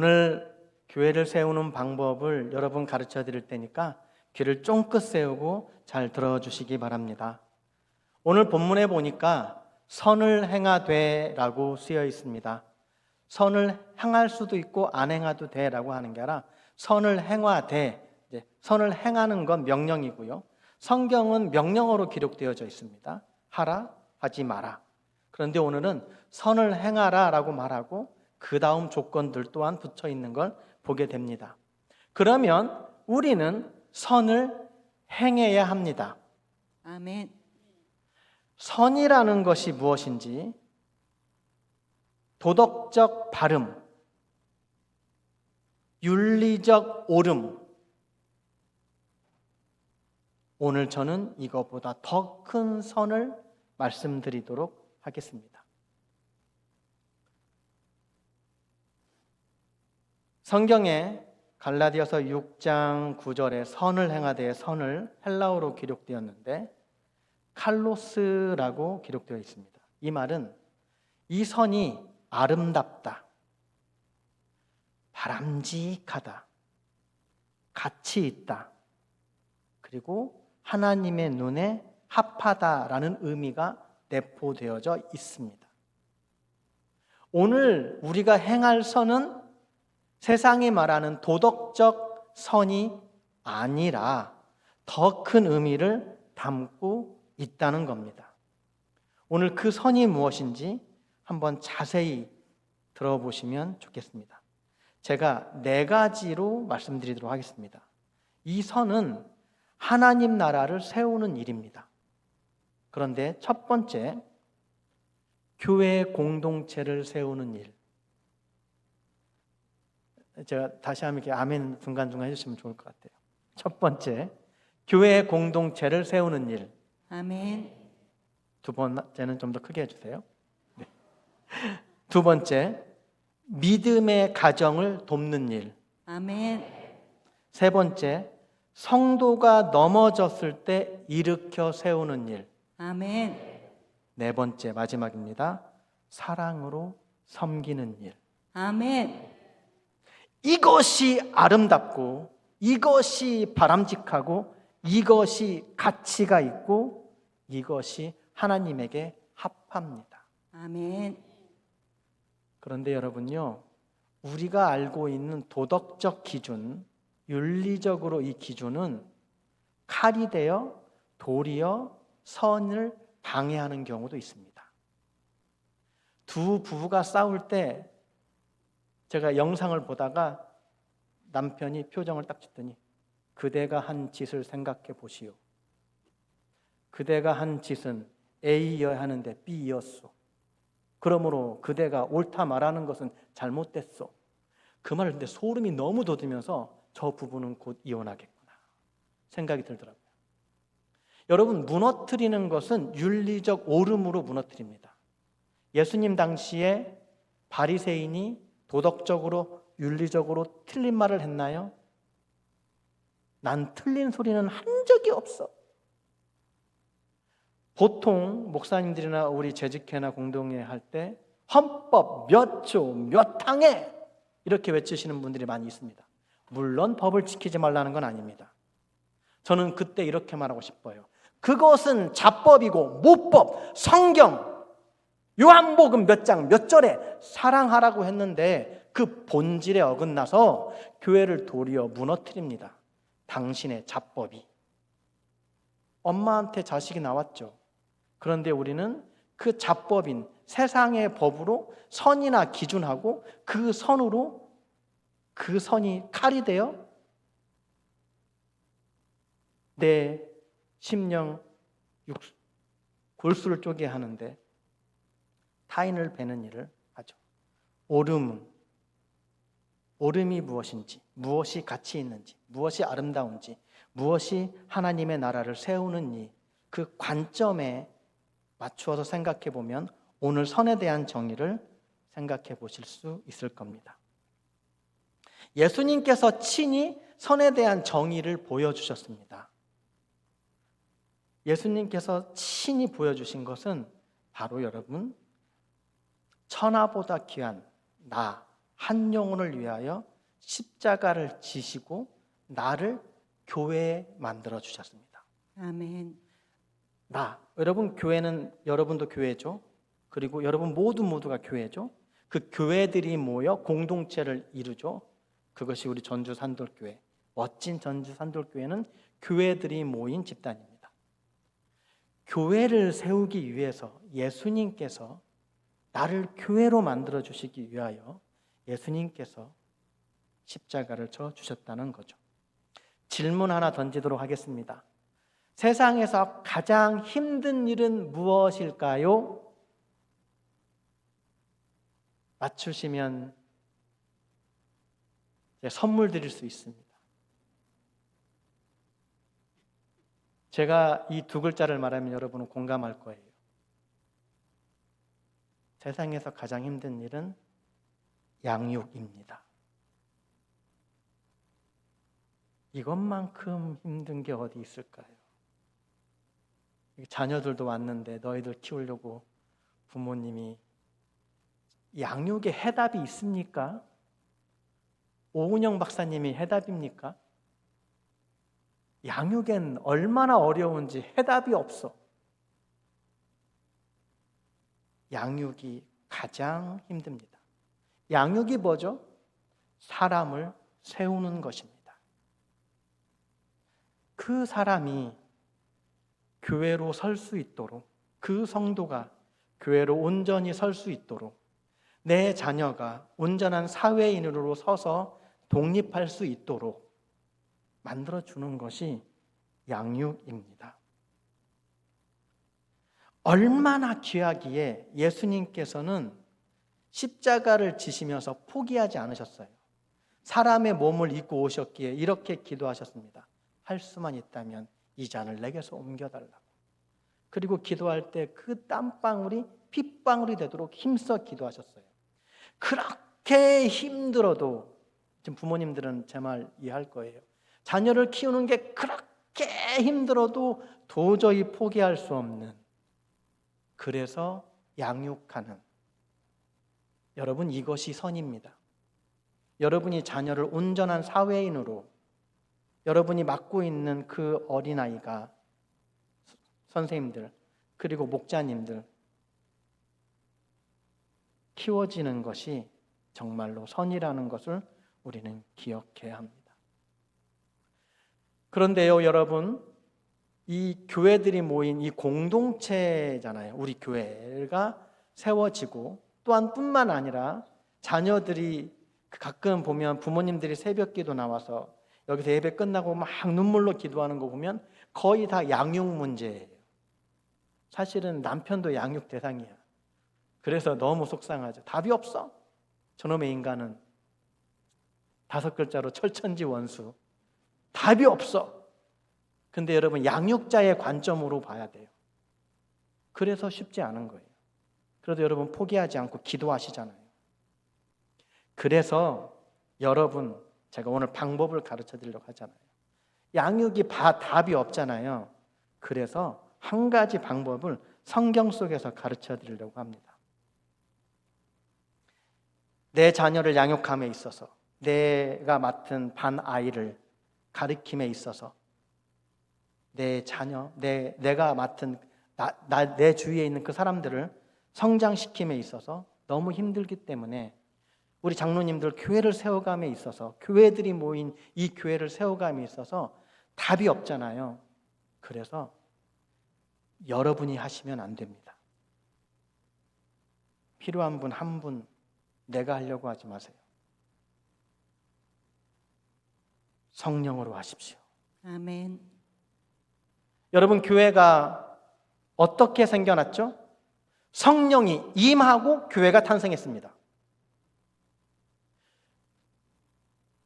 오늘 교회를 세우는 방법을 여러분 가르쳐 드릴 테니까 귀를 쫑긋 세우고 잘 들어주시기 바랍니다. 오늘 본문에 보니까 선을 행하되 라고 쓰여 있습니다. 선을 행할 수도 있고 안 행해도 돼 라고 하는 게 아니라 선을 행하되, 선을 행하는 건 명령이고요. 성경은 명령어로 기록되어져 있습니다. 하라, 하지 마라. 그런데 오늘은 선을 행하라 라고 말하고 그 다음 조건들 또한 붙여 있는 걸 보게 됩니다. 그러면 우리는 선을 행해야 합니다. 아멘. 선이라는 것이 무엇인지, 도덕적 바름, 윤리적 옳음, 오늘 저는 이것보다 더 큰 선을 말씀드리도록 하겠습니다. 성경에 갈라디아서 6장 9절에 선을 행하되 선을 헬라어로 기록되었는데 칼로스라고 기록되어 있습니다. 이 말은 이 선이 아름답다, 바람직하다, 가치 있다, 그리고 하나님의 눈에 합하다라는 의미가 내포되어져 있습니다. 오늘 우리가 행할 선은 세상이 말하는 도덕적 선이 아니라 더 큰 의미를 담고 있다는 겁니다. 오늘 그 선이 무엇인지 한번 자세히 들어보시면 좋겠습니다. 제가 4가지로 말씀드리도록 하겠습니다. 이 선은 하나님 나라를 세우는 일입니다. 그런데 첫 번째, 교회 공동체를 세우는 일. 제가 다시 한번 이렇게 아멘 중간중간 해주시면 좋을 것 같아요. 첫 번째, 교회 공동체를 세우는 일. 아멘. 두 번째는 좀 더 크게 해주세요. 네. 두 번째, 믿음의 가정을 돕는 일. 아멘. 세 번째, 성도가 넘어졌을 때 일으켜 세우는 일. 아멘. 네 번째, 마지막입니다. 사랑으로 섬기는 일. 아멘. 이것이 아름답고, 이것이 바람직하고, 이것이 가치가 있고, 이것이 하나님에게 합합니다. 아멘. 그런데 여러분요, 우리가 알고 있는 도덕적 기준, 윤리적으로 이 기준은 칼이 되어 도리어 선을 방해하는 경우도 있습니다. 두 부부가 싸울 때 제가 영상을 보다가 남편이 표정을 딱 짓더니 그대가 한 짓을 생각해 보시오. 그대가 한 짓은 A여야 하는데 B였소. 그러므로 그대가 옳다 말하는 것은 잘못됐소. 그 말을 듣는데 소름이 너무 돋으면서 저 부부는 곧 이혼하겠구나 생각이 들더라고요. 여러분, 무너뜨리는 것은 윤리적 옳음으로 무너뜨립니다. 예수님 당시에 바리새인이 도덕적으로 윤리적으로 틀린 말을 했나요? 난 틀린 소리는 한 적이 없어. 보통 목사님들이나 우리 재직회나 공동회 할 때 헌법 몇 조 몇 항에 이렇게 외치시는 분들이 많이 있습니다. 물론 법을 지키지 말라는 건 아닙니다. 저는 그때 이렇게 말하고 싶어요. 그것은 자법이고 모법, 성경, 요한복음 몇 장 몇 절에 사랑하라고 했는데 그 본질에 어긋나서 교회를 도리어 무너뜨립니다. 당신의 자법이. 엄마한테 자식이 나왔죠. 그런데 우리는 그 자법인 세상의 법으로 선이나 기준하고 그 선으로 그 선이 칼이 되어 내 심령 골수를 쪼개 하는데 타인을 베는 일을 하죠. 옳음이 무엇인지, 무엇이 가치 있는지, 무엇이 아름다운지, 무엇이 하나님의 나라를 세우는 이 그 관점에 맞추어서 생각해 보면 오늘 선에 대한 정의를 생각해 보실 수 있을 겁니다. 예수님께서 친히 선에 대한 정의를 보여주셨습니다. 예수님께서 친히 보여주신 것은 바로 여러분, 천하보다 귀한 나 한 영혼을 위하여 십자가를 지시고 나를 교회에 만들어 주셨습니다. 아멘. 여러분 교회는 여러분도 교회죠. 그리고 여러분 모두가 교회죠. 그 교회들이 모여 공동체를 이루죠. 그것이 우리 전주 산돌교회. 멋진 전주 산돌교회는 교회들이 모인 집단입니다. 교회를 세우기 위해서 예수님께서 나를 교회로 만들어 주시기 위하여 예수님께서 십자가를 져 주셨다는 거죠. 질문 하나 던지도록 하겠습니다. 세상에서 가장 힘든 일은 무엇일까요? 맞추시면 선물 드릴 수 있습니다. 제가 이 두 글자를 말하면 여러분은 공감할 거예요. 세상에서 가장 힘든 일은 양육입니다. 이것만큼 힘든 게 어디 있을까요? 자녀들도 왔는데 너희들 키우려고 부모님이 양육에 해답이 있습니까? 오은영 박사님이 해답입니까? 양육엔 얼마나 어려운지 해답이 없어. 양육이 가장 힘듭니다. 양육이 뭐죠? 사람을 세우는 것입니다. 그 사람이 교회로 설 수 있도록, 그 성도가 교회로 온전히 설 수 있도록, 내 자녀가 온전한 사회인으로 서서 독립할 수 있도록 만들어주는 것이 양육입니다. 얼마나 귀하기에 예수님께서는 십자가를 지시면서 포기하지 않으셨어요. 사람의 몸을 입고 오셨기에 이렇게 기도하셨습니다. 할 수만 있다면 이 잔을 내게서 옮겨달라고. 그리고 기도할 때 그 땀방울이 핏방울이 되도록 힘써 기도하셨어요. 그렇게 힘들어도, 지금 부모님들은 제 말 이해할 거예요. 자녀를 키우는 게 그렇게 힘들어도 도저히 포기할 수 없는, 그래서 양육하는, 여러분 이것이 선입니다. 여러분이 자녀를 온전한 사회인으로, 여러분이 맡고 있는 그 어린아이가, 선생님들 그리고 목자님들 키워지는 것이 정말로 선이라는 것을 우리는 기억해야 합니다. 그런데요, 여러분, 이 교회들이 모인 이 공동체잖아요. 우리 교회가 세워지고, 또한 뿐만 아니라 자녀들이 가끔 보면 부모님들이 새벽기도 나와서 여기서 예배 끝나고 막 눈물로 기도하는 거 보면 거의 다 양육 문제예요. 사실은 남편도 양육 대상이야. 그래서 너무 속상하죠. 답이 없어. 저놈의 인간은 5글자로 철천지 원수. 답이 없어. 근데 여러분, 양육자의 관점으로 봐야 돼요. 그래서 쉽지 않은 거예요. 그래도 여러분 포기하지 않고 기도하시잖아요. 그래서 여러분, 제가 오늘 방법을 가르쳐 드리려고 하잖아요. 양육이 답이 없잖아요. 그래서 한 가지 방법을 성경 속에서 가르쳐 드리려고 합니다. 내 자녀를 양육함에 있어서, 내가 맡은 반 아이를 가르침에 있어서, 내 자녀, 내가 맡은 내 주위에 있는 그 사람들을 성장시킴에 있어서 너무 힘들기 때문에 우리 장로님들 교회를 세워감에 있어서, 교회들이 모인 이 교회를 세워감에 있어서 답이 없잖아요. 그래서 여러분이 하시면 안 됩니다. 필요한 분 한 분 내가 하려고 하지 마세요. 성령으로 하십시오. 아멘. 여러분, 교회가 어떻게 생겨났죠? 성령이 임하고 교회가 탄생했습니다.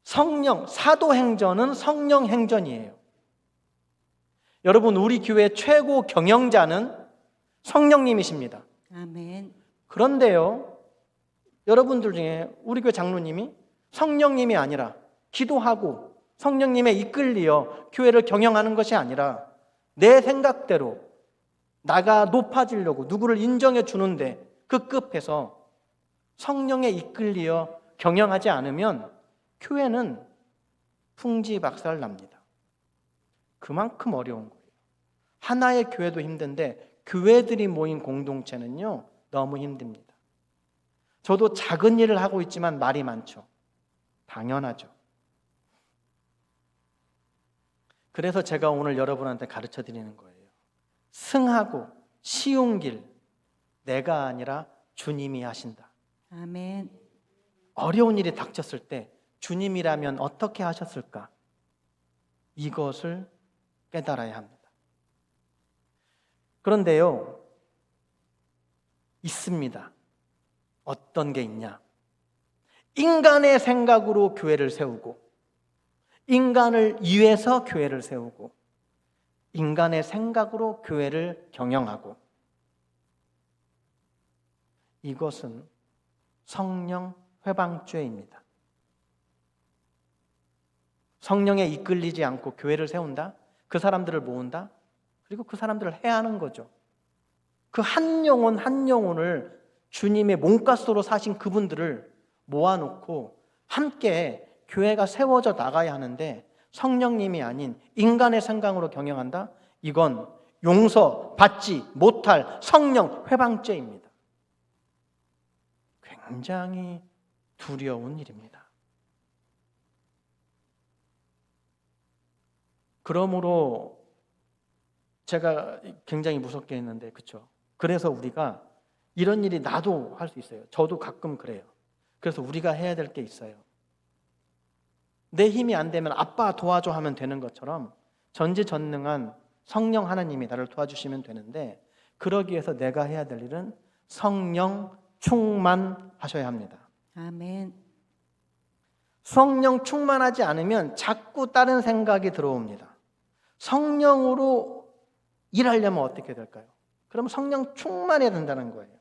사도행전은 성령 행전이에요. 여러분, 우리 교회 최고 경영자는 성령님이십니다. 아멘. 그런데요, 여러분들 중에 우리 교회 장로님이 성령님이 아니라 기도하고 성령님에 이끌리어 교회를 경영하는 것이 아니라 내 생각대로 나가 높아지려고 누구를 인정해 주는데 급급해서 성령에 이끌리어 경영하지 않으면 교회는 풍지박살 납니다. 그만큼 어려운 거예요. 하나의 교회도 힘든데 교회들이 모인 공동체는요, 너무 힘듭니다. 저도 작은 일을 하고 있지만 말이 많죠. 당연하죠. 그래서 제가 오늘 여러분한테 가르쳐 드리는 거예요. 승하고 쉬운 길, 내가 아니라 주님이 하신다. 아멘. 어려운 일이 닥쳤을 때 주님이라면 어떻게 하셨을까? 이것을 깨달아야 합니다. 그런데요, 있습니다. 어떤 게 있냐? 인간의 생각으로 교회를 세우고, 인간을 위해서 교회를 세우고, 인간의 생각으로 교회를 경영하고, 이것은 성령 회방죄입니다. 성령에 이끌리지 않고 교회를 세운다? 그 사람들을 모은다? 그리고 그 사람들을 해하는 거죠. 그 한 영혼 한 영혼을 주님의 몸값으로 사신 그분들을 모아놓고 함께 교회가 세워져 나가야 하는데 성령님이 아닌 인간의 생각으로 경영한다? 이건 용서받지 못할 성령 회방죄입니다. 굉장히 두려운 일입니다. 그러므로 제가 굉장히 무섭게 했는데, 그렇죠? 그래서 우리가 이런 일이 나도 할 수 있어요. 저도 가끔 그래요. 그래서 우리가 해야 될 게 있어요. 내 힘이 안 되면 아빠 도와줘 하면 되는 것처럼 전지전능한 성령 하나님이 나를 도와주시면 되는데, 그러기 위해서 내가 해야 될 일은 성령 충만하셔야 합니다. 아멘. 성령 충만하지 않으면 자꾸 다른 생각이 들어옵니다. 성령으로 일하려면 어떻게 될까요? 그럼 성령 충만해야 된다는 거예요.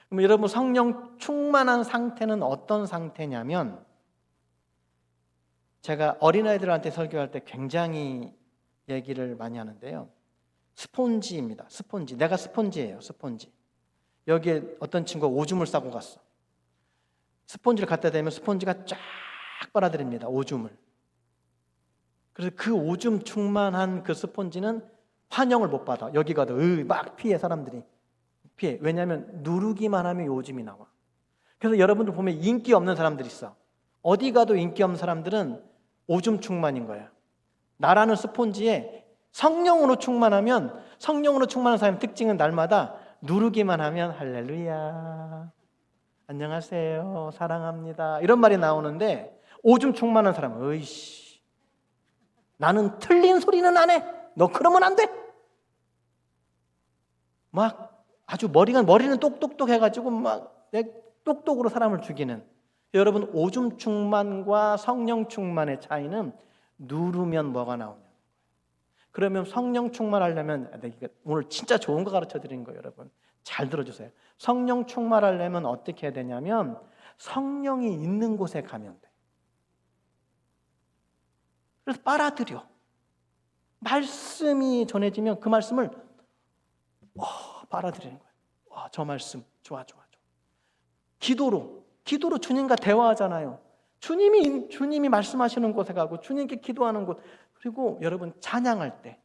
그럼 여러분, 성령 충만한 상태는 어떤 상태냐면, 제가 어린아이들한테 설교할 때 굉장히 얘기를 많이 하는데요. 스폰지입니다. 스폰지. 내가 스폰지예요. 스폰지. 여기에 어떤 친구가 오줌을 싸고 갔어. 스폰지를 갖다 대면 스폰지가 쫙 빨아들입니다. 오줌을. 그래서 그 오줌 충만한 그 스폰지는 환영을 못 받아. 여기 가도 막 피해, 사람들이 피해. 왜냐하면 누르기만 하면 오줌이 나와. 그래서 여러분들 보면 인기 없는 사람들이 있어. 어디 가도 인기 없는 사람들은 오줌 충만인 거야. 나라는 스폰지에 성령으로 충만하면, 성령으로 충만한 사람의 특징은 날마다 누르기만 하면 할렐루야, 안녕하세요, 사랑합니다, 이런 말이 나오는데, 오줌 충만한 사람은 어이씨, 나는 틀린 소리는 안 해, 너 그러면 안 돼, 막 아주 머리는 똑똑똑해가지고 막 똑똑으로 사람을 죽이는. 여러분, 오줌 충만과 성령 충만의 차이는 누르면 뭐가 나오냐. 그러면 성령 충만하려면, 오늘 진짜 좋은 거 가르쳐 드린 거예요. 여러분 잘 들어주세요. 성령 충만하려면 어떻게 해야 되냐면, 성령이 있는 곳에 가면 돼. 그래서 빨아들여. 말씀이 전해지면 그 말씀을 빨아들이는 거예요. 저 말씀 좋아. 기도로 주님과 대화하잖아요. 주님이 말씀하시는 곳에 가고 주님께 기도하는 곳. 그리고 여러분, 찬양할 때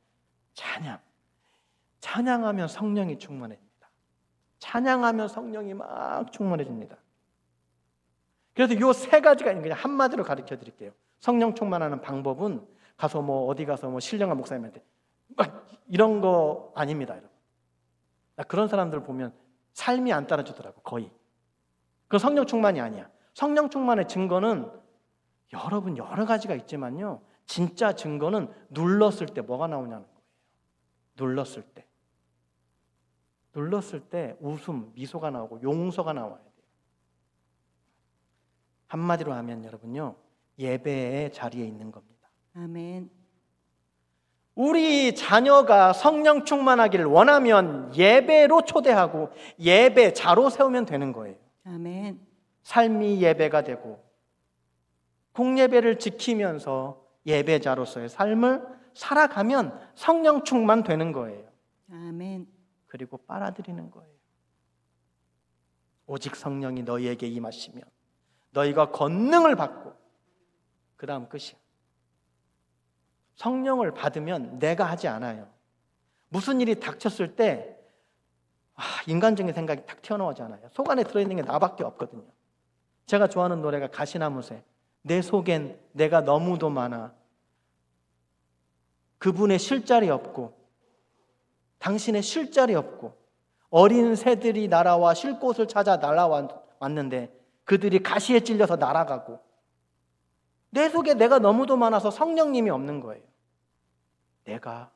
찬양하면 성령이 충만해집니다. 찬양하면 성령이 막 충만해집니다. 그래서 이 세 가지가 그냥 한마디로 가르쳐 드릴게요. 성령 충만하는 방법은 어디 가서 신령한 목사님한테 막 이런 거 아닙니다, 여러분. 나 그런 사람들 보면 삶이 안 따라주더라고, 거의. 그건 성령 충만이 아니야. 성령 충만의 증거는 여러분 여러 가지가 있지만요, 진짜 증거는 눌렀을 때 뭐가 나오냐는 거예요. 눌렀을 때 웃음, 미소가 나오고 용서가 나와야 돼요. 한마디로 하면 여러분요, 예배의 자리에 있는 겁니다. 아멘. 우리 자녀가 성령 충만하기를 원하면 예배로 초대하고 예배자로 세우면 되는 거예요. 아멘. 삶이 예배가 되고 공예배를 지키면서 예배자로서의 삶을 살아가면 성령 충만 되는 거예요. 아멘. 그리고 빨아들이는 거예요. 오직 성령이 너희에게 임하시면 너희가 권능을 받고 그 다음 끝이야. 성령을 받으면 내가 하지 않아요. 무슨 일이 닥쳤을 때 인간적인 생각이 탁 튀어나오잖아요. 속 안에 들어있는 게 나밖에 없거든요. 제가 좋아하는 노래가 가시나무새. 내 속엔 내가 너무도 많아. 그분의 쉴 자리 없고 당신의 쉴 자리 없고 어린 새들이 날아와 쉴 곳을 찾아 날아왔는데 그들이 가시에 찔려서 날아가고 내 속에 내가 너무도 많아서 성령님이 없는 거예요. 내가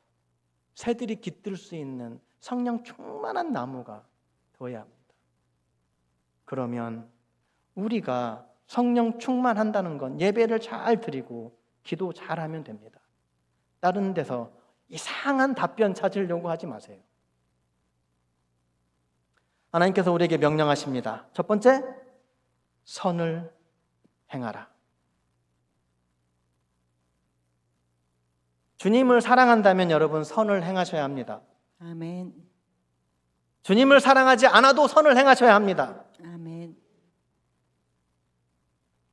새들이 깃들 수 있는 성령 충만한 나무가 되어야 합니다. 그러면 우리가 성령 충만한다는 건 예배를 잘 드리고 기도 잘하면 됩니다. 다른 데서 이상한 답변 찾으려고 하지 마세요. 하나님께서 우리에게 명령하십니다. 첫 번째, 선을 행하라. 주님을 사랑한다면 여러분 선을 행하셔야 합니다. 아멘. 주님을 사랑하지 않아도 선을 행하셔야 합니다. 아멘.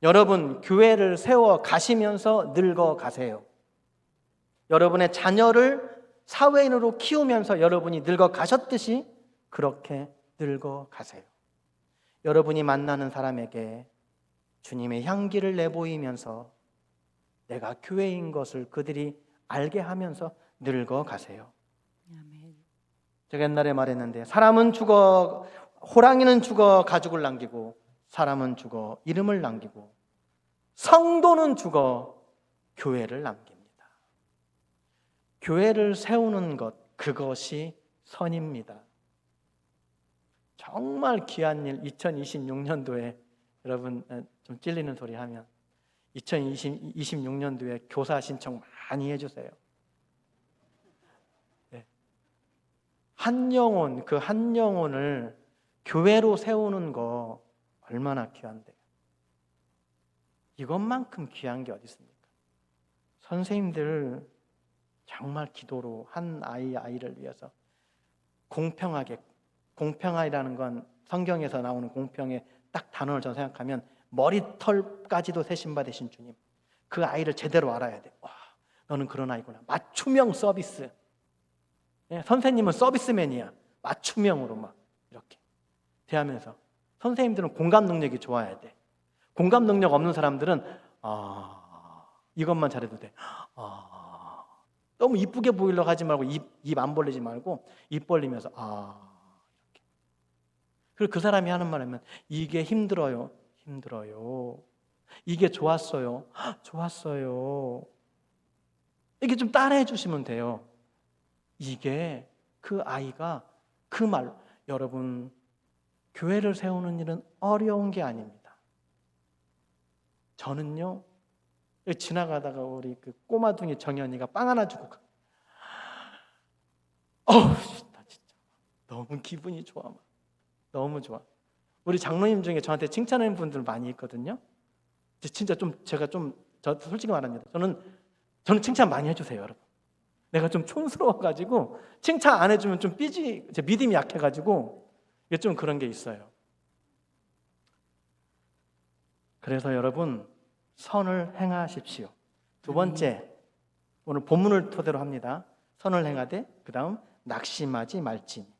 여러분 교회를 세워 가시면서 늙어 가세요. 여러분의 자녀를 사회인으로 키우면서 여러분이 늙어 가셨듯이 그렇게 늙어 가세요. 여러분이 만나는 사람에게 주님의 향기를 내보이면서 내가 교회인 것을 그들이 알게 하면서 늙어 가세요. 아멘. 제가 옛날에 말했는데 사람은 죽어, 호랑이는 죽어 가죽을 남기고 사람은 죽어 이름을 남기고 성도는 죽어 교회를 남깁니다. 교회를 세우는 것, 그것이 선입니다. 정말 귀한 일, 2026년도에 여러분 좀 찔리는 소리 하면 2026년도에 교사 신청 많이 해주세요. 네. 한 영혼, 그 한 영혼을 교회로 세우는 거 얼마나 귀한데요. 이것만큼 귀한 게 어디 있습니까? 선생님들 정말 기도로 한 아이를 위해서 공평하게, 공평하이라는 건 성경에서 나오는 공평의 딱 단어를 전 생각하면 머리털까지도 세심 받으신 주님, 그 아이를 제대로 알아야 돼. 와, 너는 그런 아이구나. 맞춤형 서비스. 네, 선생님은 서비스맨이야. 맞춤형으로 막 이렇게 대하면서 선생님들은 공감 능력이 좋아야 돼. 공감 능력 없는 사람들은 이것만 잘해도 돼. 너무 이쁘게 보이려고 하지 말고 입 안 벌리지 말고 입 벌리면서 이렇게. 그리고 그 사람이 하는 말 하면 이게 힘들어요. 이게 좋았어요. 좋았어요. 이게 좀 따라해 주시면 돼요. 이게 그 아이가 그 말, 여러분 교회를 세우는 일은 어려운 게 아닙니다. 저는요 지나가다가 우리 그 꼬마둥이 정연이가 빵 하나 주고 나 진짜 너무 기분이 좋아. 막. 너무 좋아. 우리 장로님 중에 저한테 칭찬하는 분들 많이 있거든요. 진짜 저 솔직히 말합니다. 저는 칭찬 많이 해주세요, 여러분. 내가 좀 촌스러워가지고 칭찬 안 해주면 좀 제 믿음이 약해가지고 이게 좀 그런 게 있어요. 그래서 여러분 선을 행하십시오. 두 번째, 오늘 본문을 토대로 합니다. 선을 행하되 그 다음 낙심하지 말지니.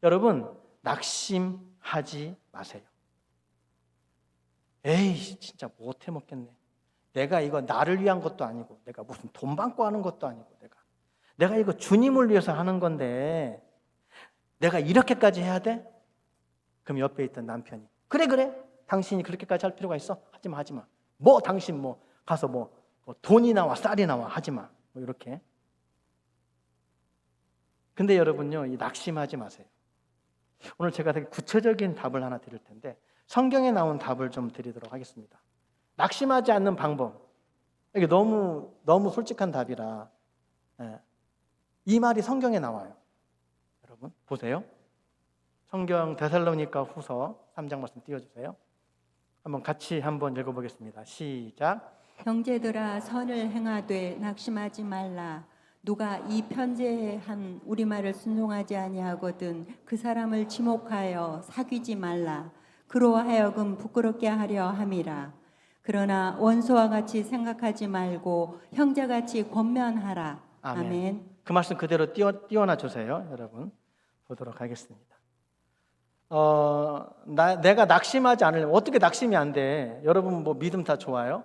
여러분 낙심하지 마세요. 에이 진짜 못해 먹겠네. 내가 이거 나를 위한 것도 아니고 내가 무슨 돈 받고 하는 것도 아니고 내가 이거 주님을 위해서 하는 건데 내가 이렇게까지 해야 돼? 그럼 옆에 있던 남편이 그래 당신이 그렇게까지 할 필요가 있어? 하지마 뭐 당신 가서 돈이 나와 쌀이 나와 하지마 이렇게. 근데 여러분요 이 낙심하지 마세요. 오늘 제가 되게 구체적인 답을 하나 드릴 텐데 성경에 나온 답을 좀 드리도록 하겠습니다. 낙심하지 않는 방법. 이게 너무 솔직한 답이라 이 말이 성경에 나와요. 여러분 보세요. 성경 데살로니가 후서 3장 말씀 띄워주세요. 같이 한번 읽어보겠습니다. 시작. 형제들아 선을 행하되 낙심하지 말라. 누가 이 편제한 우리말을 순종하지 아니하거든 그 사람을 지목하여 사귀지 말라. 그로 하여금 부끄럽게 하려 함이라. 그러나 원수와 같이 생각하지 말고 형제같이 권면하라. 아멘. 아멘. 그 말씀 그대로 띄워놔 주세요, 여러분. 보도록 하겠습니다. 내가 낙심하지 않으려면 어떻게 낙심이 안 돼? 여러분 뭐 믿음 다 좋아요?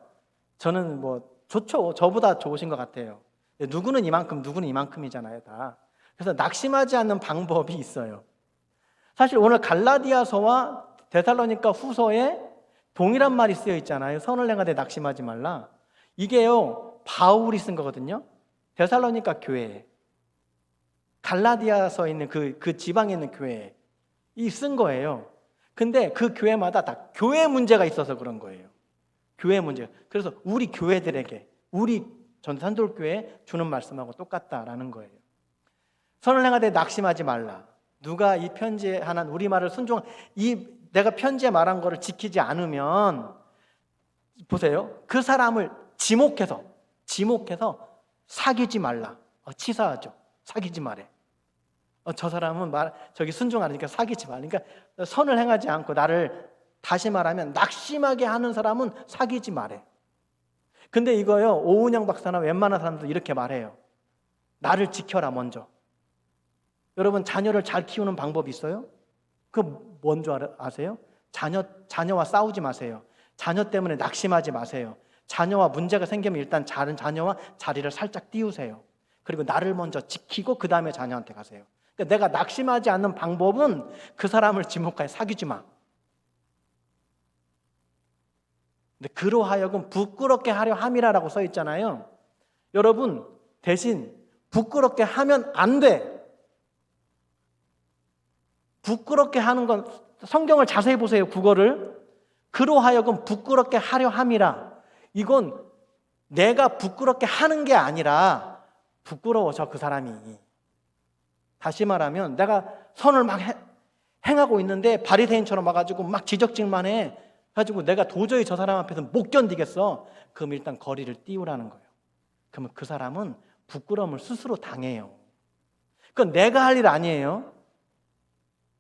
저는 뭐 좋죠. 저보다 좋으신 것 같아요. 누구는 이만큼, 누구는 이만큼이잖아요, 다. 그래서 낙심하지 않는 방법이 있어요. 사실 오늘 갈라디아서와 데살로니가 후서에 동일한 말이 쓰여 있잖아요. 선을 행하되 낙심하지 말라. 이게요, 바울이 쓴 거거든요. 데살로니가 교회에, 갈라디아서에 있는 그 지방에 있는 교회에 쓴 거예요. 근데 그 교회마다 다 교회 문제가 있어서 그런 거예요. 교회 문제. 그래서 우리 교회들에게, 우리 전산돌교회에 주는 말씀하고 똑같다라는 거예요. 선을 행하되 낙심하지 말라. 누가 이 편지에 하나 우리말을 내가 편지에 말한 거를 지키지 않으면, 보세요, 그 사람을 지목해서 사귀지 말라. 치사하죠. 사귀지 말해. 저 사람은 저기 순종 안 하니까 사귀지 마. 그러니까 선을 행하지 않고 나를, 다시 말하면 낙심하게 하는 사람은 사귀지 말해. 근데 이거요, 오은영 박사나 웬만한 사람도 이렇게 말해요. 나를 지켜라 먼저. 여러분 자녀를 잘 키우는 방법이 있어요? 그 뭔 줄 아세요? 자녀와 싸우지 마세요. 자녀 때문에 낙심하지 마세요. 자녀와 문제가 생기면 일단 다른 자녀와 자리를 살짝 띄우세요. 그리고 나를 먼저 지키고 그 다음에 자녀한테 가세요. 그러니까 내가 낙심하지 않는 방법은 그 사람을 지목하여 사귀지 마. 근데 그로 하여금 부끄럽게 하려 함이라라고 써 있잖아요. 여러분 대신 부끄럽게 하면 안 돼. 부끄럽게 하는 건, 성경을 자세히 보세요. 국어를. 그로 하여금 부끄럽게 하려 함이라. 이건 내가 부끄럽게 하는 게 아니라 부끄러워져 그 사람이. 다시 말하면 내가 선을 막 행하고 있는데 바리새인처럼 와가지고 막 지적질만 해 가지고 내가 도저히 저 사람 앞에서 못 견디겠어. 그럼 일단 거리를 띄우라는 거예요. 그러면 그 사람은 부끄러움을 스스로 당해요. 그건 내가 할 일 아니에요.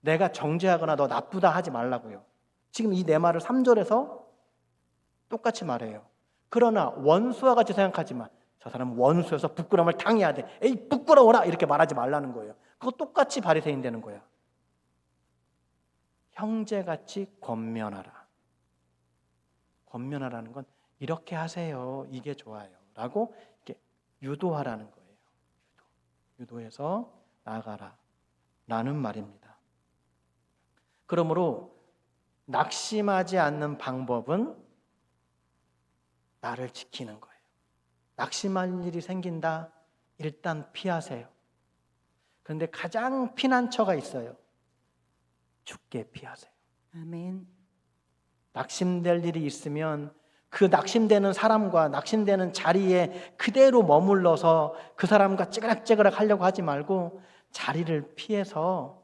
내가 정죄하거나 너 나쁘다 하지 말라고요. 지금 이 내 말을 3절에서 똑같이 말해요. 그러나 원수와 같이 생각하지 마. 저 사람은 원수여서 부끄러움을 당해야 돼. 에이 부끄러워라 이렇게 말하지 말라는 거예요. 그거 똑같이 바리새인 되는 거야. 형제같이 권면하라. 권면하라는 건 이렇게 하세요. 이게 좋아요. 라고 이렇게 유도하라는 거예요. 유도해서 나아가라 라는 말입니다. 그러므로 낙심하지 않는 방법은 나를 지키는 거예요. 낙심할 일이 생긴다? 일단 피하세요. 그런데 가장 피난처가 있어요. 죽게 피하세요. 아멘. 낙심될 일이 있으면 그 낙심되는 사람과 낙심되는 자리에 그대로 머물러서 그 사람과 찌그락찌그락 하려고 하지 말고 자리를 피하세요.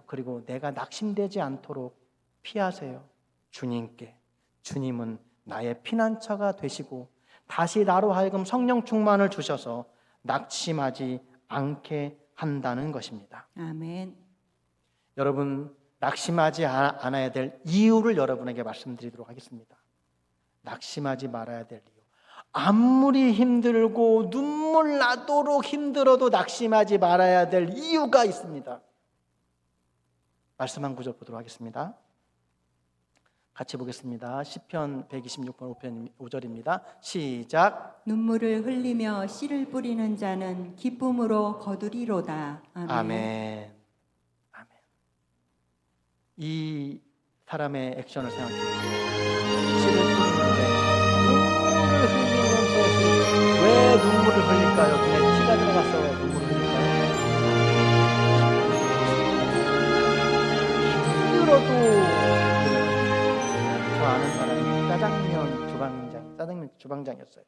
그리고 내가 낙심되지 않도록 피하세요. 주님께. 주님은 나의 피난처가 되시고 다시 나로 하여금 성령 충만을 주셔서 낙심하지 않게 한다는 것입니다. 아멘. 여러분 낙심하지 않아야 될 이유를 여러분에게 말씀드리도록 하겠습니다. 낙심하지 말아야 될 이유. 아무리 힘들고 눈물 나도록 힘들어도 낙심하지 말아야 될 이유가 있습니다. 말씀 한 구절 보도록 하겠습니다. 같이 보겠습니다. 시편 126편 5절입니다. 시작. 눈물을 흘리며 씨를 뿌리는 자는 기쁨으로 거두리로다. 아멘. 아멘. 아멘. 이 사람의 액션을 생각해 보세요. 씨를 뿌리는데 눈물을 흘리면서 왜 눈물을 흘릴까요? 눈에 피가 들어가서 눈물을 흘릴까요? 힘들어도. 저 아는 사람이 짜장면 주방장이었어요.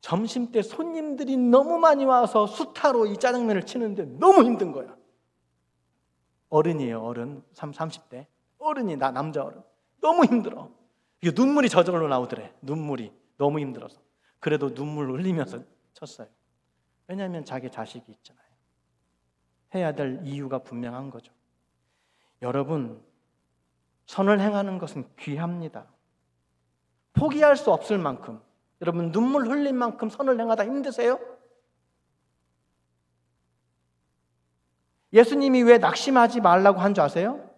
점심때 손님들이 너무 많이 와서 수타로 이 짜장면을 치는데 너무 힘든 거야. 어른이에요. 어른 30대 어른이 남자 어른. 너무 힘들어. 이게 눈물이 저절로 나오더래. 눈물이 너무 힘들어서. 그래도 눈물을 흘리면서 쳤어요. 왜냐하면 자기 자식이 있잖아요. 해야 될 이유가 분명한 거죠. 여러분 선을 행하는 것은 귀합니다. 포기할 수 없을 만큼, 여러분 눈물 흘린 만큼 선을 행하다 힘드세요? 예수님이 왜 낙심하지 말라고 한 줄 아세요?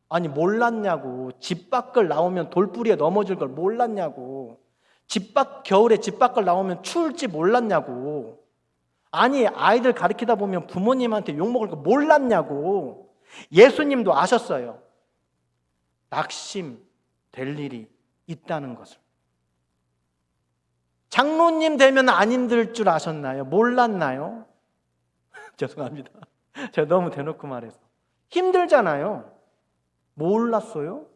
아니 몰랐냐고. 집 밖을 나오면 돌뿌리에 넘어질 걸 몰랐냐고. 겨울에 집 밖을 나오면 추울지 몰랐냐고. 아니 아이들 가르치다 보면 부모님한테 욕먹을 거 몰랐냐고. 예수님도 아셨어요. 낙심될 일이 있다는 것을. 장로님 되면 안 힘들 줄 아셨나요? 몰랐나요? 죄송합니다. 제가 너무 대놓고 말해서. 힘들잖아요. 몰랐어요?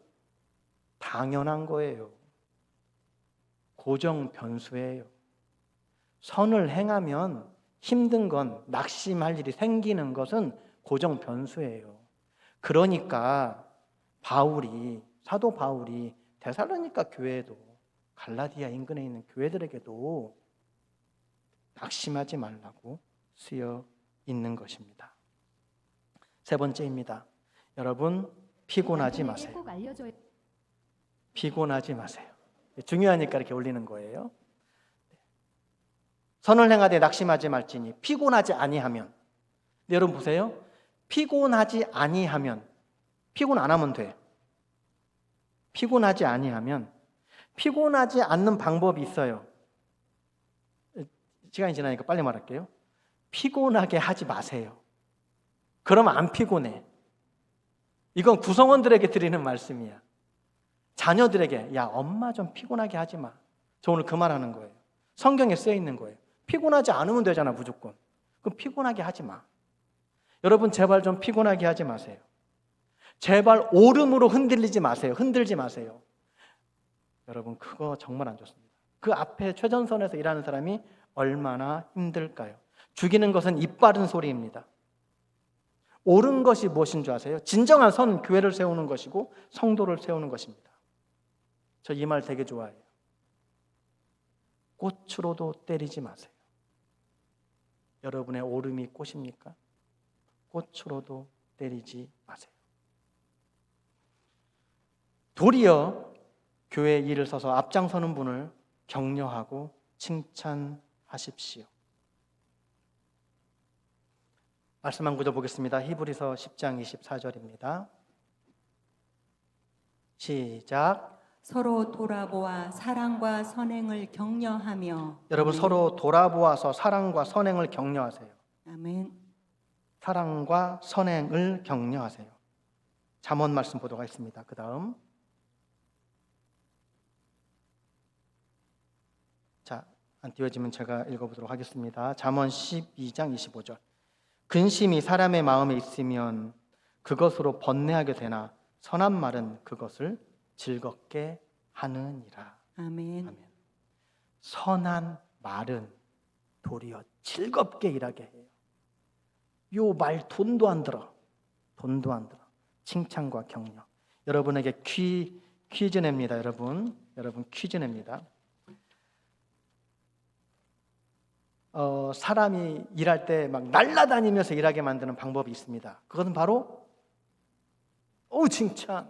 당연한 거예요. 고정 변수예요. 선을 행하면 힘든 건, 낙심할 일이 생기는 것은 고정 변수예요. 그러니까 사도 바울이 데살로니가 교회에도, 갈라디아 인근에 있는 교회들에게도 낙심하지 말라고 쓰여 있는 것입니다. 세 번째입니다. 여러분 피곤하지 마세요. 피곤하지 마세요. 중요하니까 이렇게 올리는 거예요. 선을 행하되 낙심하지 말지니 피곤하지 아니하면. 근데 여러분 보세요. 피곤하지 아니하면, 피곤 안 하면 돼. 피곤하지 아니하면, 피곤하지 않는 방법이 있어요. 시간이 지나니까 빨리 말할게요. 피곤하게 하지 마세요. 그러면 안 피곤해. 이건 구성원들에게 드리는 말씀이야. 자녀들에게, 야 엄마 좀 피곤하게 하지 마. 저 오늘 그 말하는 거예요. 성경에 쓰여 있는 거예요. 피곤하지 않으면 되잖아 무조건. 그럼 피곤하게 하지 마. 여러분 제발 좀 피곤하게 하지 마세요. 제발 오름으로 흔들리지 마세요. 흔들지 마세요. 여러분 그거 정말 안 좋습니다. 그 앞에 최전선에서 일하는 사람이 얼마나 힘들까요? 죽이는 것은 입 바른 소리입니다. 옳은 것이 무엇인 줄 아세요? 진정한 선은 교회를 세우는 것이고 성도를 세우는 것입니다. 저 이 말 되게 좋아해요. 꽃으로도 때리지 마세요. 여러분의 오름이 꽃입니까? 꽃으로도 때리지 마세요. 도리어 교회에 일을 서서 앞장서는 분을 격려하고 칭찬하십시오. 말씀 한 구절 보겠습니다. 히브리서 10장 24절입니다. 시작. 서로 돌아보아 사랑과 선행을 격려하며. 여러분 서로 돌아보아서 사랑과 선행을 격려하세요. 아멘. 사랑과 선행을 격려하세요. 잠언 말씀 보도록 하겠습니다. 그 다음 자, 안 띄워지면 제가 읽어보도록 하겠습니다. 잠언 12장 25절. 근심이 사람의 마음에 있으면 그것으로 번뇌하게 되나 선한 말은 그것을 즐겁게 하느니라. 아멘. 아멘. 선한 말은 도리어 즐겁게 일하게 해요. 요 말 돈도 안 들어. 돈도 안 들어. 칭찬과 격려. 여러분에게 퀴즈 냅니다. 여러분 퀴즈 냅니다. 사람이 일할 때 막 날아다니면서 일하게 만드는 방법이 있습니다. 그것은 바로 칭찬.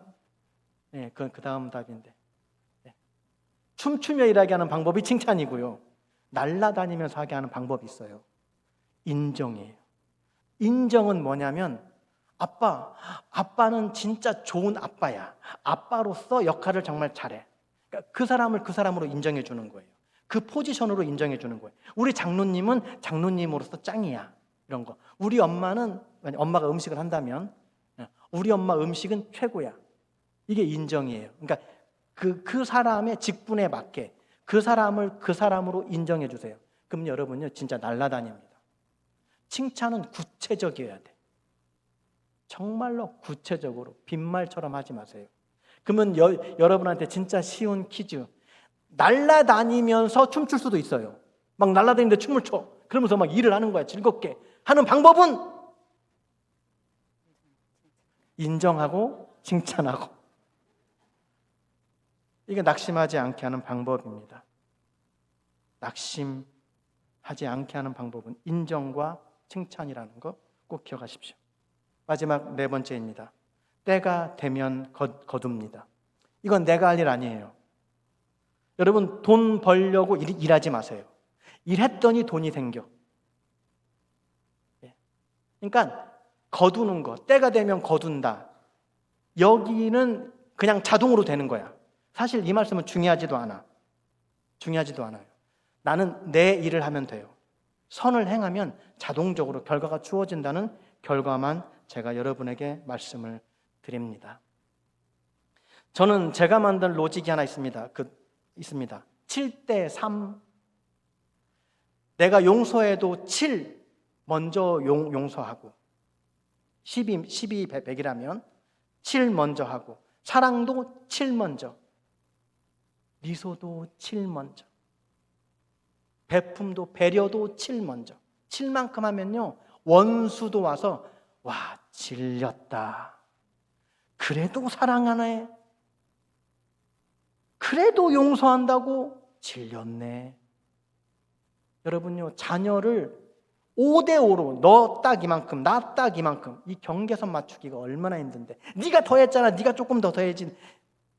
네, 그건 그 다음 답인데. 네. 춤추며 일하게 하는 방법이 칭찬이고요. 날아다니면서 하게 하는 방법이 있어요. 인정이에요. 인정은 뭐냐면 아빠는 진짜 좋은 아빠야. 아빠로서 역할을 정말 잘해. 그러니까 그 사람을 그 사람으로 인정해 주는 거예요. 그 포지션으로 인정해 주는 거예요. 우리 장로님은 장로님으로서 짱이야. 이런 거. 우리 엄마가 음식을 한다면 우리 엄마 음식은 최고야. 이게 인정이에요. 그러니까 그 사람의 직분에 맞게 그 사람을 그 사람으로 인정해 주세요. 그럼 여러분요 진짜 날아다닙니다. 칭찬은 구체적이어야 돼. 정말로 구체적으로 빈말처럼 하지 마세요. 그러면 여러분한테 진짜 쉬운 퀴즈. 날아다니면서 춤출 수도 있어요. 막 날아다니는데 춤을 춰. 그러면서 막 일을 하는 거야. 즐겁게. 하는 방법은 인정하고 칭찬하고. 이게 낙심하지 않게 하는 방법입니다. 낙심하지 않게 하는 방법은 인정과 칭찬이라는 거 꼭 기억하십시오. 마지막 네 번째입니다. 때가 되면 거둡니다. 이건 내가 할 일 아니에요. 여러분, 돈 벌려고 일하지 마세요. 일했더니 돈이 생겨. 그러니까 거두는 거, 때가 되면 거둔다. 여기는 그냥 자동으로 되는 거야. 사실 이 말씀은 중요하지도 않아요. 나는 내 일을 하면 돼요. 선을 행하면 자동적으로 결과가 주어진다는 결과만 제가 여러분에게 말씀을 드립니다. 저는 제가 만든 로직이 하나 있습니다. 7대3. 내가 용서해도 7 먼저 용서하고, 12 100이라면 7 먼저 하고, 사랑도 7 먼저, 미소도 7 먼저, 베품도 배려도 7 먼저. 7만큼 하면요, 원수도 와서 와, 질렸다. 그래도 사랑하네. 그래도 용서한다고 질렸네. 여러분요, 자녀를 5대5로 너 딱 이만큼, 나 딱 이만큼, 이 경계선 맞추기가 얼마나 힘든데, 네가 더 했잖아, 네가 조금 더 해야지,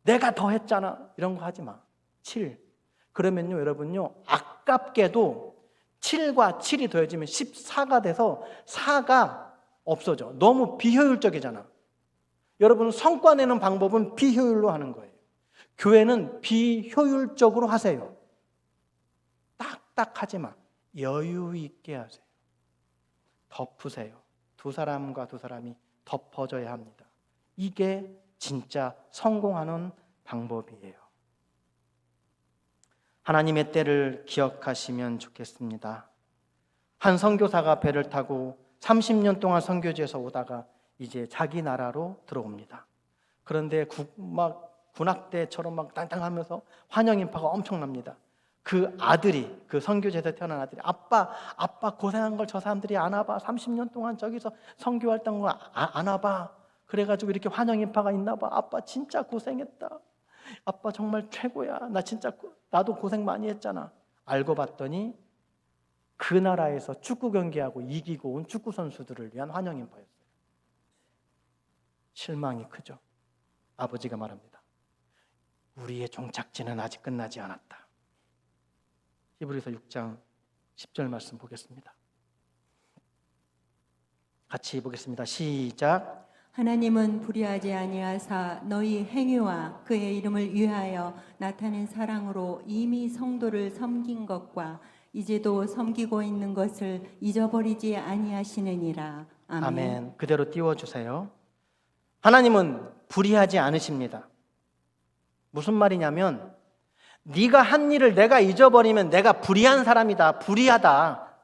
내가 더 했잖아, 이런 거 하지 마. 7. 그러면요, 여러분요, 아깝게도 7과 7이 더해지면 14가 돼서 4가 없어져. 너무 비효율적이잖아. 여러분, 성과 내는 방법은 비효율로 하는 거예요. 교회는 비효율적으로 하세요. 딱딱 하지 마. 여유 있게 하세요. 덮으세요. 두 사람과 두 사람이 덮어져야 합니다. 이게 진짜 성공하는 방법이에요. 하나님의 때를 기억하시면 좋겠습니다. 한 선교사가 배를 타고 30년 동안 선교지에서 오다가 이제 자기 나라로 들어옵니다. 그런데 군악대처럼 막 땅땅하면서 환영 인파가 엄청납니다. 그 아들이, 그 선교지에서 태어난 아들이, 아빠 고생한 걸 저 사람들이 안 와봐. 30년 동안 저기서 선교활동 거 안 와봐. 그래가지고 이렇게 환영 인파가 있나 봐. 아빠 진짜 고생했다. 아빠 정말 최고야. 나도 고생 많이 했잖아. 알고 봤더니 그 나라에서 축구 경기하고 이기고 온 축구 선수들을 위한 환영 인파였어요. 실망이 크죠. 아버지가 말합니다. 우리의 종착지는 아직 끝나지 않았다. 히브리서 6장 10절 말씀 보겠습니다. 같이 보겠습니다. 시작. 하나님은 불의하지 아니하사 너희 행위와 그의 이름을 위하여 나타낸 사랑으로 이미 성도를 섬긴 것과 이제도 섬기고 있는 것을 잊어버리지 아니하시느니라. 아멘. 아멘. 그대로 띄워주세요. 하나님은 불의하지 않으십니다. 무슨 말이냐면, 네가 한 일을 내가 잊어버리면 내가 불의한 사람이다, 불의하다.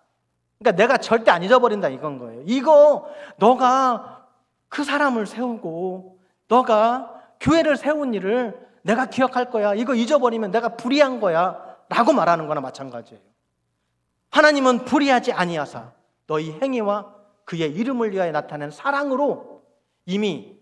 그러니까 내가 절대 안 잊어버린다, 이건 거예요. 이거 너가 그 사람을 세우고 너가 교회를 세운 일을 내가 기억할 거야. 이거 잊어버리면 내가 불의한 거야 라고 말하는 거나 마찬가지예요. 하나님은 불의하지 아니하사 너희 행위와 그의 이름을 위하여 나타낸 사랑으로 이미